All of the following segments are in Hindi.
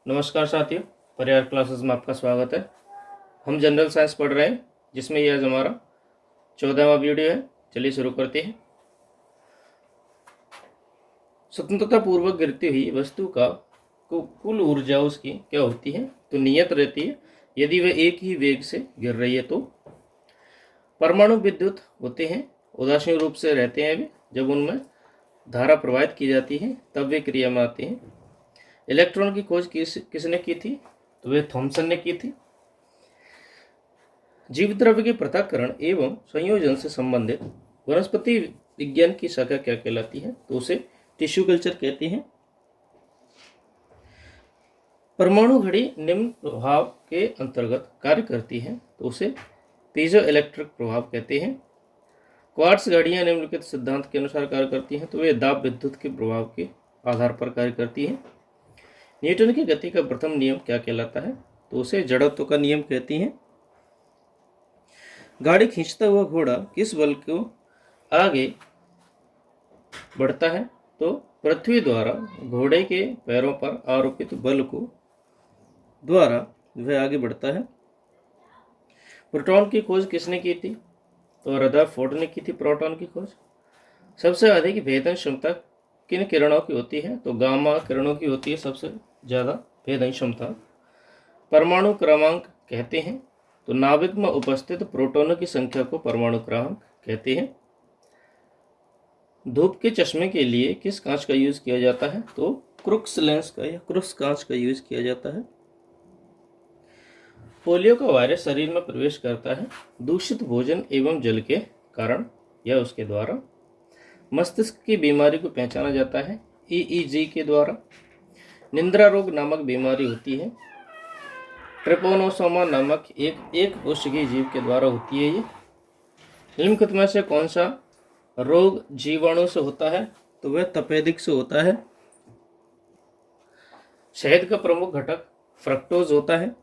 नमस्कार साथियों, परिवार क्लासेस में आपका स्वागत है। हम जनरल साइंस पढ़ रहे हैं, जिसमें यह आज हमारा 14वां वीडियो है। चलिए शुरू करते हैं। स्वतंत्रता पूर्वक गिरती हुई वस्तु का कुल ऊर्जा उसकी क्या होती है? तो नियत रहती है। यदि वह एक ही वेग से गिर रही है तो परमाणु विद्युत होते हैं, उदासीन रूप से रहते हैं वे। जब उनमें धारा प्रवाहित की जाती है तब वे क्रिया में आते हैं। इलेक्ट्रॉन की खोज किसने की थी? तो वे थॉमसन ने की थी। जीव द्रव्य के पृथक्करण एवं संयोजन से संबंधित वनस्पति विज्ञान की शाखा क्या कहलाती है? तो उसे टिश्यू कल्चर कहते हैं। परमाणु घड़ी निम्न प्रभाव के अंतर्गत कार्य करती है, तो उसे पीजो इलेक्ट्रिक प्रभाव कहते हैं। क्वार्ट्ज घड़ियां निम्नलिखित सिद्धांत के अनुसार कार्य करती हैं, तो वे दाब विद्युत के प्रभाव के आधार पर कार्य करती हैं। न्यूटन की गति का प्रथम नियम क्या कहलाता है? तो उसे जड़त्व का नियम कहती हैं। गाड़ी खींचता हुआ घोड़ा किस बल को आगे बढ़ता है? तो पृथ्वी द्वारा घोड़े के पैरों पर आरोपित बल को द्वारा वह आगे बढ़ता है। प्रोटॉन की खोज किसने की थी? तो रदरफोर्ड ने की थी प्रोटॉन की खोज। सबसे अधिक भेदन क्षमता किन किरणों की होती है? तो गामा किरणों की होती है सबसे ज़्यादा भेदन क्षमता। परमाणु क्रमांक कहते हैं, तो नाभिक में उपस्थित प्रोटॉनों की संख्या को परमाणु क्रमांक कहते हैं। धूप के चश्मे के लिए किस कांच का यूज किया जाता है? तो क्रुक्स लेंस का या क्रुक्स कांच का यूज किया जाता है। पोलियो का वायरस शरीर में प्रवेश करता है दूषित भोजन एवं जल के कारण या उसके द्वारा। मस्तिष्क की बीमारी को पहचाना जाता है ईईजी के द्वारा। निंद्रा रोग नामक बीमारी होती है ट्रिपोनोसोमा नामक एक कोशिकीय जीव के द्वारा होती है। ये निम्नलिखित में से कौन सा रोग जीवाणु से होता है? तो वह तपेदिक से होता है। शहद का प्रमुख घटक फ्रक्टोज होता है।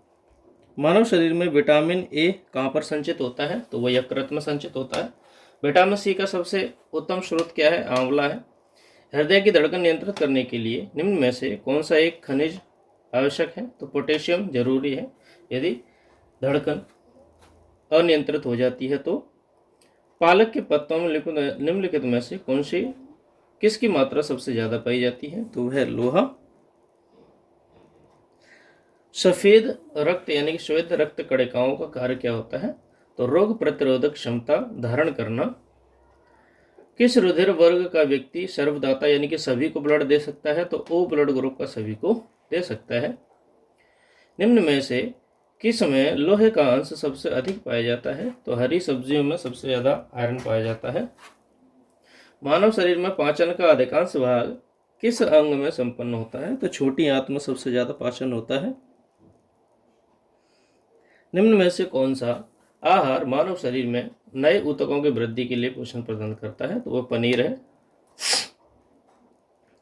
मानव शरीर में विटामिन ए कहाँ पर संचित होता है? तो वह यकृत में संचित होता है। विटामिन सी का सबसे उत्तम स्रोत क्या है? आंवला है। हृदय की धड़कन नियंत्रित करने के लिए निम्न में से कौन सा एक खनिज आवश्यक है? तो पोटेशियम जरूरी है। यदि धड़कन अनियंत्रित हो जाती है तो पालक के पत्तों में निम्नलिखित में से कौन सी किसकी मात्रा सबसे ज्यादा पाई जाती है? तो वह लोहा। सफेद रक्त यानी कि श्वेत रक्त कणिकाओं का कार्य क्या होता है? तो रोग प्रतिरोधक क्षमता धारण करना। किस रुधिर वर्ग का व्यक्ति सर्वदाता यानी कि सभी को ब्लड दे सकता है? तो ओ ब्लड ग्रुप का सभी को दे सकता है। निम्न में से किस में लोहे का अंश सबसे अधिक पाया जाता है? तो हरी सब्जियों में सबसे ज्यादा आयरन पाया जाता है। मानव शरीर में पाचन का अधिकांश भाग किस अंग में संपन्न होता है? तो छोटी आंत में सबसे ज्यादा पाचन होता है। निम्न में से कौन सा आहार मानव शरीर में नए ऊतकों की वृद्धि के लिए पोषण प्रदान करता है? तो वह पनीर है।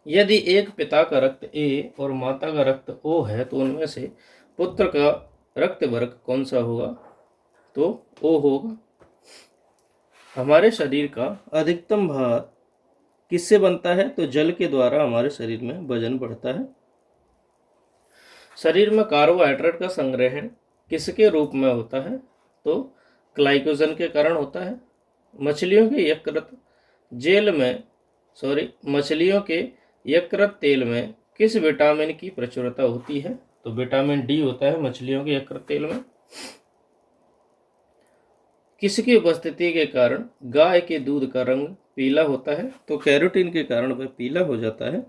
यदि एक पिता का रक्त ए और माता का रक्त ओ है तो उनमें से पुत्र का रक्त वर्ग कौन सा होगा? तो ओ होगा। हमारे शरीर का अधिकतम भार किससे बनता है? तो जल के द्वारा हमारे शरीर में वजन बढ़ता है। शरीर में कार्बोहाइड्रेट का संग्रहण किसके रूप में होता है? तो ग्लाइकोजन के कारण होता है। मछलियों के यकृत तेल में किस विटामिन की प्रचुरता होती है? तो विटामिन डी होता है मछलियों के यकृत तेल में। किसकी उपस्थिति के कारण गाय के दूध का रंग पीला होता है? तो कैरोटीन के कारण वह पीला हो जाता है।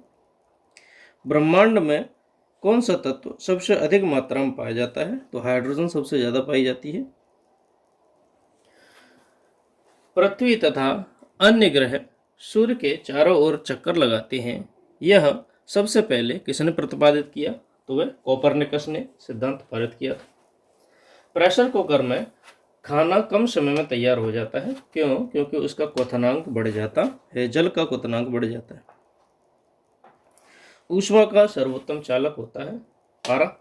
ब्रह्मांड में कौन सा तत्व सबसे अधिक मात्रा में पाया जाता है? तो हाइड्रोजन सबसे ज्यादा पाई जाती है। पृथ्वी तथा अन्य ग्रह सूर्य के चारों ओर चक्कर लगाते हैं, यह सबसे पहले किसने प्रतिपादित किया? तो वह कोपरनिकस ने सिद्धांत पारित किया था। प्रेशर कुकर में खाना कम समय में तैयार हो जाता है, क्यों? क्योंकि उसका क्वथनांक बढ़ जाता है, जल का क्वथनांक बढ़ जाता है। ऊष्मा का सर्वोत्तम चालक होता है पारा।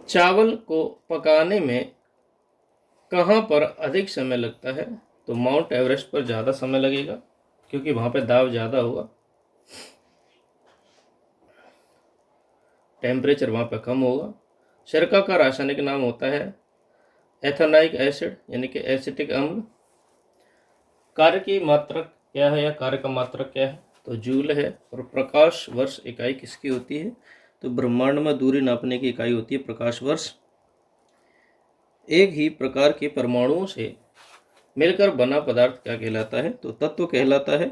चावल को पकाने में कहाँ पर अधिक समय लगता है? तो माउंट एवरेस्ट पर ज़्यादा समय लगेगा, क्योंकि वहाँ पे दाब ज़्यादा होगा। टेम्परेचर वहाँ पर कम होगा। सिरका का रासायनिक नाम होता है एथेनाइक एसिड यानी कि एसिटिक अम्ल। कार्य की मात्रक क्या है या कार्य का मात्रक क्या है, तो जूल है। और प्रकाश वर्ष इकाई किसकी होती है, तो ब्रह्मांड में दूरी नापने की इकाई होती है प्रकाश वर्ष। एक ही प्रकार के परमाणुओं से मिलकर बना पदार्थ क्या कहलाता है, तो तत्व कहलाता है।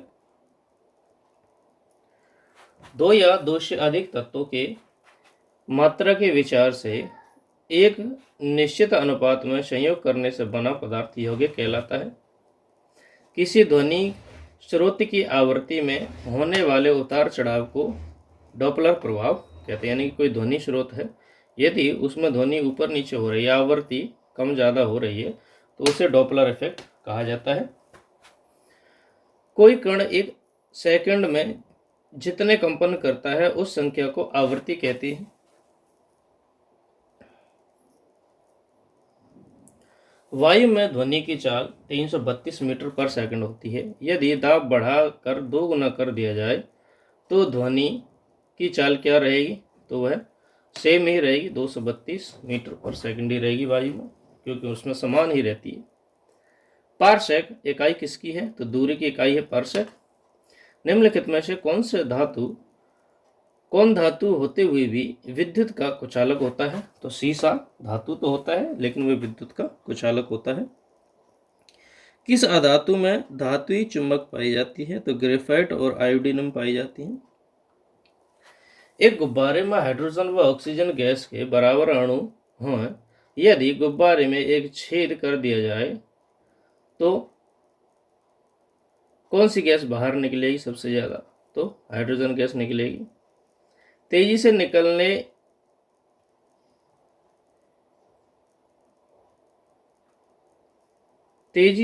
दो या दो से अधिक तत्वों के मात्रा के विचार से एक निश्चित अनुपात में संयोग करने से बना पदार्थ यौगिक कहलाता है। किसी ध्वनि स्रोत की आवृत्ति में होने वाले उतार चढ़ाव को डॉपलर प्रभाव कहते हैं। यानी कि कोई ध्वनि स्रोत है, यदि उसमें ध्वनि ऊपर नीचे हो रही है, आवृत्ति कम ज़्यादा हो रही है, तो उसे डॉपलर इफेक्ट कहा जाता है। कोई कण एक सेकंड में जितने कंपन करता है उस संख्या को आवृत्ति कहती है। वायु में ध्वनि की चाल 332 मीटर पर सेकंड होती है। यदि दाब बढ़ाकर 2 गुना कर दिया जाए तो ध्वनि की चाल क्या रहेगी, तो वह सेम ही रहेगी, 232 मीटर पर सेकंड ही रहेगी वायु में, क्योंकि उसमें समान ही रहती है। पारसेक इकाई किसकी है, तो दूरी की इकाई है पारसेक। निम्नलिखित में से कौन धातु होते हुए भी विद्युत का कुचालक होता है, तो सीसा धातु तो होता है लेकिन वह विद्युत का कुचालक होता है। किस अधातु में धातुई चुंबक पाई जाती है, तो ग्रेफाइट और आयोडीनम पाई जाती है। एक गुब्बारे में हाइड्रोजन व ऑक्सीजन गैस के बराबर अणु हों, यदि गुब्बारे में एक छेद कर दिया जाए तो कौन सी गैस बाहर निकलेगी सबसे ज्यादा, तो हाइड्रोजन गैस निकलेगी। तेजी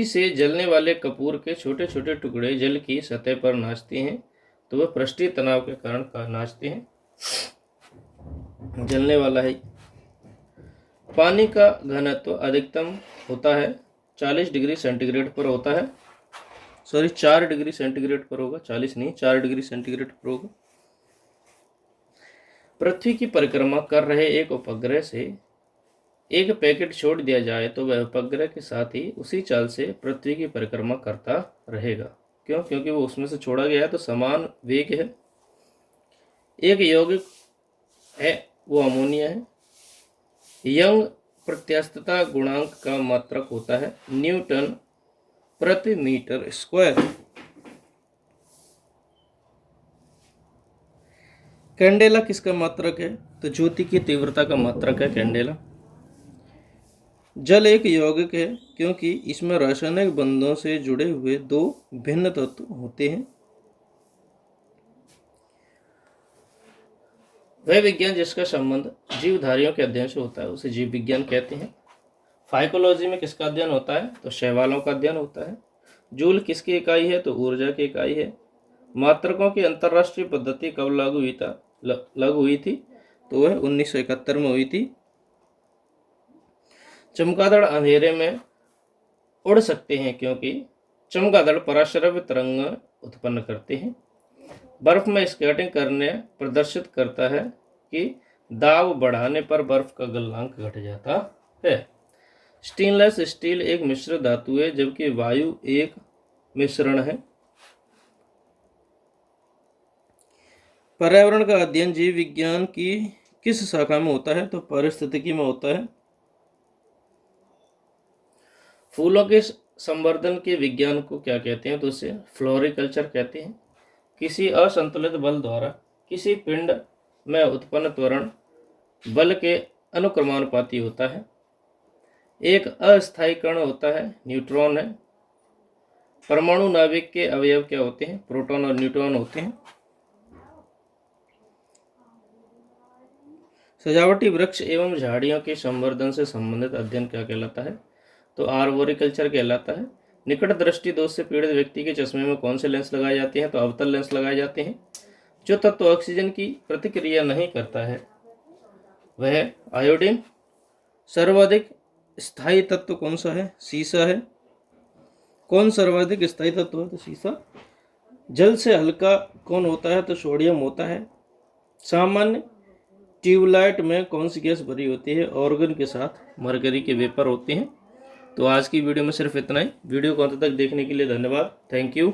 से जलने वाले कपूर के छोटे छोटे टुकड़े जल की सतह पर नाचते हैं, तो वह पृष्ठीय तनाव के कारण नाचते हैं। जलने वाला है। पानी का घनत्व अधिकतम होता है 40 डिग्री सेंटीग्रेड पर होता है, 4 डिग्री सेंटीग्रेड पर होगा, 40 नहीं, 4 डिग्री सेंटीग्रेड पर होगा। पृथ्वी की परिक्रमा कर रहे एक उपग्रह से एक पैकेट छोड़ दिया जाए तो वह उपग्रह के साथ ही उसी चाल से पृथ्वी की परिक्रमा करता रहेगा। क्यों, क्योंकि वो उसमें से छोड़ा गया है, तो समान वेग है। एक यौगिक है वो अमोनिया है। यंग प्रत्यास्थता गुणांक का मात्रक होता है न्यूटन प्रति मीटर स्क्वायर। कैंडेला किसका मात्रक है, तो ज्योति की तीव्रता का मात्रक है कैंडेला। जल एक यौगिक है क्योंकि इसमें रासायनिक बंधों से जुड़े हुए 2 भिन्न तत्व होते हैं। वह विज्ञान जिसका संबंध जीवधारियों के अध्ययन से होता है उसे जीव विज्ञान कहते हैं। फाइकोलॉजी में किसका अध्ययन होता है, तो शैवालों का अध्ययन होता है। जूल किसकी इकाई है, तो ऊर्जा की इकाई है। मात्रकों की अंतरराष्ट्रीय पद्धति कब लागू हुई थी, तो वह 1971 में हुई थी। चमगादड़ अंधेरे में उड़ सकते हैं क्योंकि चमगादड़ पराश्रव्य तरंग उत्पन्न करते हैं। बर्फ में स्केटिंग करने प्रदर्शित करता है कि दाब बढ़ाने पर बर्फ का गलनांक घट जाता है। स्टेनलेस स्टील एक मिश्र धातु है जबकि वायु एक मिश्रण है। पर्यावरण का अध्ययन जीव विज्ञान की किस शाखा में होता है, तो पारिस्थितिकी में होता है। फूलों के संवर्धन के विज्ञान को क्या कहते हैं, तो उसे फ्लोरिकल्चर कहते हैं। किसी असंतुलित बल द्वारा किसी पिंड में उत्पन्न त्वरण बल के अनुक्रमानुपाती होता है। एक अस्थायी कण होता है न्यूट्रॉन है। परमाणु नाभिक के अवयव क्या होते हैं, प्रोटॉन और न्यूट्रॉन होते हैं। सजावटी वृक्ष एवं झाड़ियों के संवर्धन से संबंधित अध्ययन क्या कहलाता है, तो आर्बोरिकल्चर कहलाता है। निकट दृष्टि दोष से पीड़ित व्यक्ति के चश्मे में कौन से लेंस लगाए जाते हैं, तो अवतल लेंस लगाए जाते हैं। जो तत्व ऑक्सीजन की प्रतिक्रिया नहीं करता है वह आयोडीन। सर्वाधिक स्थायी तत्व कौन सा है, सीसा है। कौन सर्वाधिक स्थायी तत्व है, तो सीसा। जल से हल्का कौन होता है, तो सोडियम होता है। सामान्य ट्यूबलाइट में कौन सी गैस भरी होती है? ऑर्गन के साथ मरकरी के वेपर होते हैं। तो आज की वीडियो में सिर्फ इतना ही। वीडियो को अंत तक देखने के लिए धन्यवाद। Thank you.